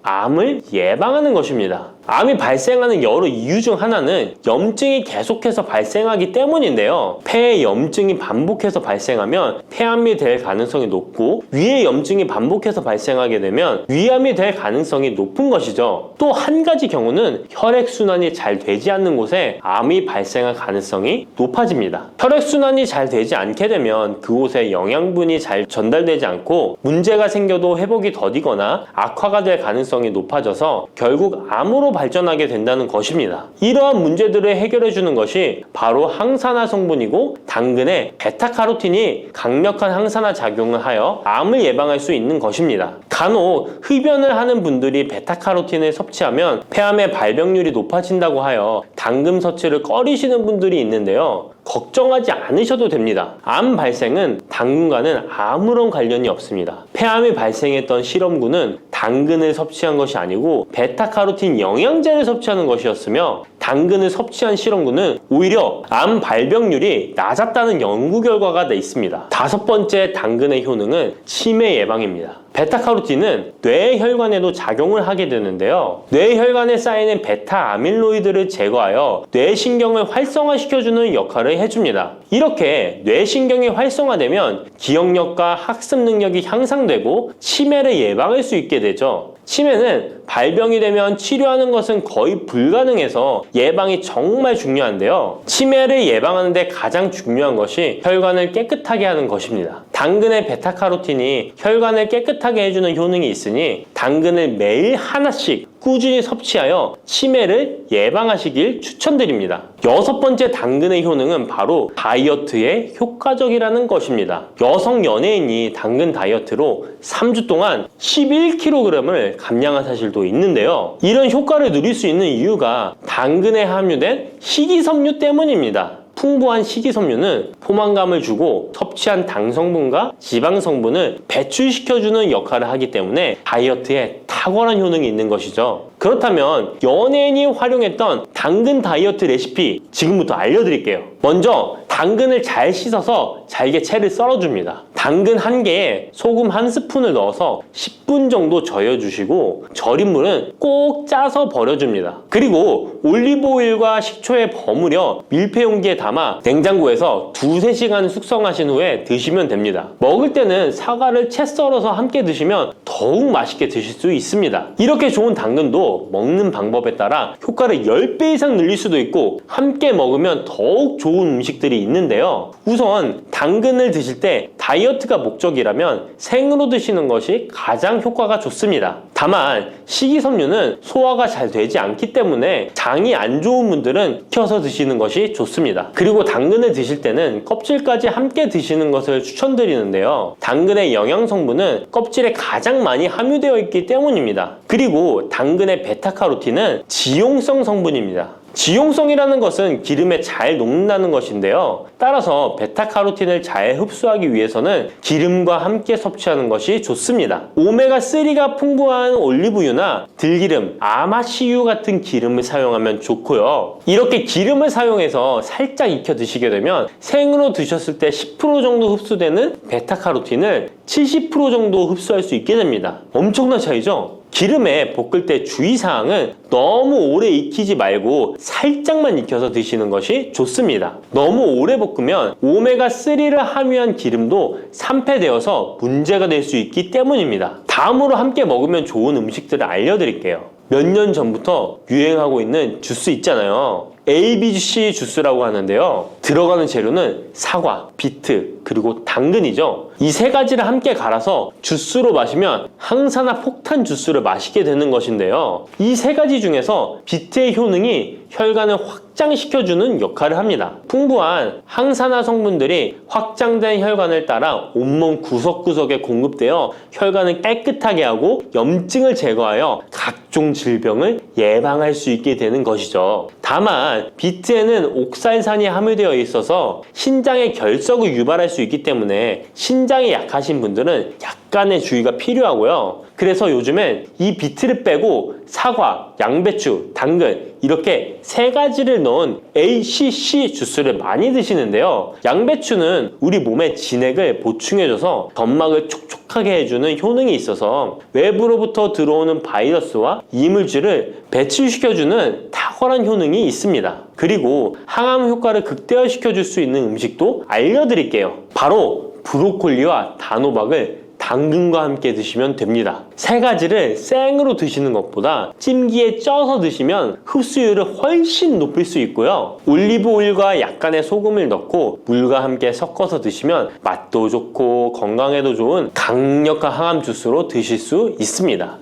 암을 예방하는 것입니다. 암이 발생하는 여러 이유 중 하나는 염증이 계속해서 발생하기 때문인데요. 폐에 염증이 반복해서 발생하면 폐암이 될 가능성이 높고 위에 염증이 반복해서 발생하게 되면 위암이 될 가능성이 높은 것이죠. 또 한 가지 경우는 혈액순환이 잘 되지 않는 곳에 암이 발생할 가능성이 높아집니다. 혈액순환이 잘 되지 않게 되면 그곳에 영양분이 잘 전달되지 않고 문제가 생겨도 회복이 더디거나 악화가 될 가능성이 높아져서 결국 암으로 발전하게 된다는 것입니다. 이러한 문제들을 해결해 주는 것이 바로 항산화 성분이고 당근의 베타카로틴이 강력한 항산화 작용을 하여 암을 예방할 수 있는 것입니다. 간혹 흡연을 하는 분들이 베타카로틴을 섭취하면 폐암의 발병률이 높아진다고 하여 당근 섭취를 꺼리시는 분들이 있는데요. 걱정하지 않으셔도 됩니다. 암 발생은 당근과는 아무런 관련이 없습니다. 폐암이 발생했던 실험군은 당근을 섭취한 것이 아니고 베타카로틴 영양제를 섭취하는 것이었으며 당근을 섭취한 실험군은 오히려 암 발병률이 낮았다는 연구 결과가 있습니다. 다섯 번째 당근의 효능은 치매 예방입니다. 베타카로틴은 뇌혈관에도 작용을 하게 되는데요. 뇌혈관에 쌓이는 베타 아밀로이드를 제거하여 뇌신경을 활성화시켜주는 역할을 해줍니다. 이렇게 뇌신경이 활성화되면 기억력과 학습 능력이 향상되고 치매를 예방할 수 있게 되죠. 치매는 발병이 되면 치료하는 것은 거의 불가능해서 예방이 정말 중요한데요. 치매를 예방하는 데 가장 중요한 것이 혈관을 깨끗하게 하는 것입니다. 당근의 베타카로틴이 혈관을 깨끗하게 해주는 효능이 있으니 당근을 매일 하나씩 꾸준히 섭취하여 치매를 예방하시길 추천드립니다. 여섯 번째 당근의 효능은 바로 다이어트에 효과적이라는 것입니다. 여성 연예인이 당근 다이어트로 3주 동안 11kg을 감량한 사실도 있는데요. 이런 효과를 누릴 수 있는 이유가 당근에 함유된 식이섬유 때문입니다. 풍부한 식이섬유는 포만감을 주고 섭취한 당 성분과 지방 성분을 배출시켜주는 역할을 하기 때문에 다이어트에 탁월한 효능이 있는 것이죠. 그렇다면 연예인이 활용했던 당근 다이어트 레시피 지금부터 알려드릴게요. 먼저 당근을 잘 씻어서 잘게 채를 썰어줍니다. 당근 1개에 소금 1스푼을 넣어서 10분 정도 저어주시고 절인 물은 꼭 짜서 버려줍니다. 그리고 올리브오일과 식초에 버무려 밀폐 용기에 담아 냉장고에서 2~3시간 숙성하신 후에 드시면 됩니다. 먹을 때는 사과를 채 썰어서 함께 드시면 더욱 맛있게 드실 수 있습니다. 이렇게 좋은 당근도 먹는 방법에 따라 효과를 10배 이상 늘릴 수도 있고 함께 먹으면 더욱 좋은 음식들이 있는데요. 우선 당근을 드실 때 다이어트가 목적이라면 생으로 드시는 것이 가장 효과가 좋습니다. 다만 식이섬유는 소화가 잘 되지 않기 때문에 장이 안 좋은 분들은 익혀서 드시는 것이 좋습니다. 그리고 당근을 드실 때는 껍질까지 함께 드시는 것을 추천드리는데요. 당근의 영양 성분은 껍질에 가장 많이 함유되어 있기 때문입니다. 그리고 당근의 베타카로틴은 지용성 성분입니다. 지용성이라는 것은 기름에 잘 녹는다는 것인데요. 따라서 베타카로틴을 잘 흡수하기 위해서는 기름과 함께 섭취하는 것이 좋습니다. 오메가3가 풍부한 올리브유나 들기름, 아마씨유 같은 기름을 사용하면 좋고요. 이렇게 기름을 사용해서 살짝 익혀 드시게 되면 생으로 드셨을 때 10% 정도 흡수되는 베타카로틴을 70% 정도 흡수할 수 있게 됩니다. 엄청난 차이죠? 기름에 볶을 때 주의사항은 너무 오래 익히지 말고 살짝만 익혀서 드시는 것이 좋습니다. 너무 오래 볶으면 오메가3를 함유한 기름도 산패되어서 문제가 될 수 있기 때문입니다. 다음으로 함께 먹으면 좋은 음식들을 알려드릴게요. 몇 년 전부터 유행하고 있는 주스 있잖아요. ABC 주스라고 하는데요. 들어가는 재료는 사과, 비트, 그리고 당근이죠. 이 3가지를 함께 갈아서 주스로 마시면 항산화 폭탄 주스를 마시게 되는 것인데요. 이 3가지 중에서 비트의 효능이 혈관을 확장시켜주는 역할을 합니다. 풍부한 항산화 성분들이 확장된 혈관을 따라 온몸 구석구석에 공급되어 혈관을 깨끗하게 하고 염증을 제거하여 각종 질병을 예방할 수 있게 되는 것이죠. 다만 비트에는 옥살산이 함유되어 있어서 신장의 결석을 유발할 수 있기 때문에 신장이 약하신 분들은 약간의 주의가 필요하고요. 그래서 요즘엔 이 비트를 빼고 사과, 양배추, 당근 이렇게 3가지를 넣은 ACC 주스를 많이 드시는데요. 양배추는 우리 몸의 진액을 보충해줘서 점막을 촉촉하게 해주는 효능이 있어서 외부로부터 들어오는 바이러스와 이물질을 배출시켜주는 탁월한 효능이 있습니다. 그리고 항암 효과를 극대화시켜줄 수 있는 음식도 알려드릴게요. 바로 브로콜리와 단호박을 당근과 함께 드시면 됩니다. 3가지를 생으로 드시는 것보다 찜기에 쪄서 드시면 흡수율을 훨씬 높일 수 있고요. 올리브 오일과 약간의 소금을 넣고 물과 함께 섞어서 드시면 맛도 좋고 건강에도 좋은 강력한 항암 주스로 드실 수 있습니다.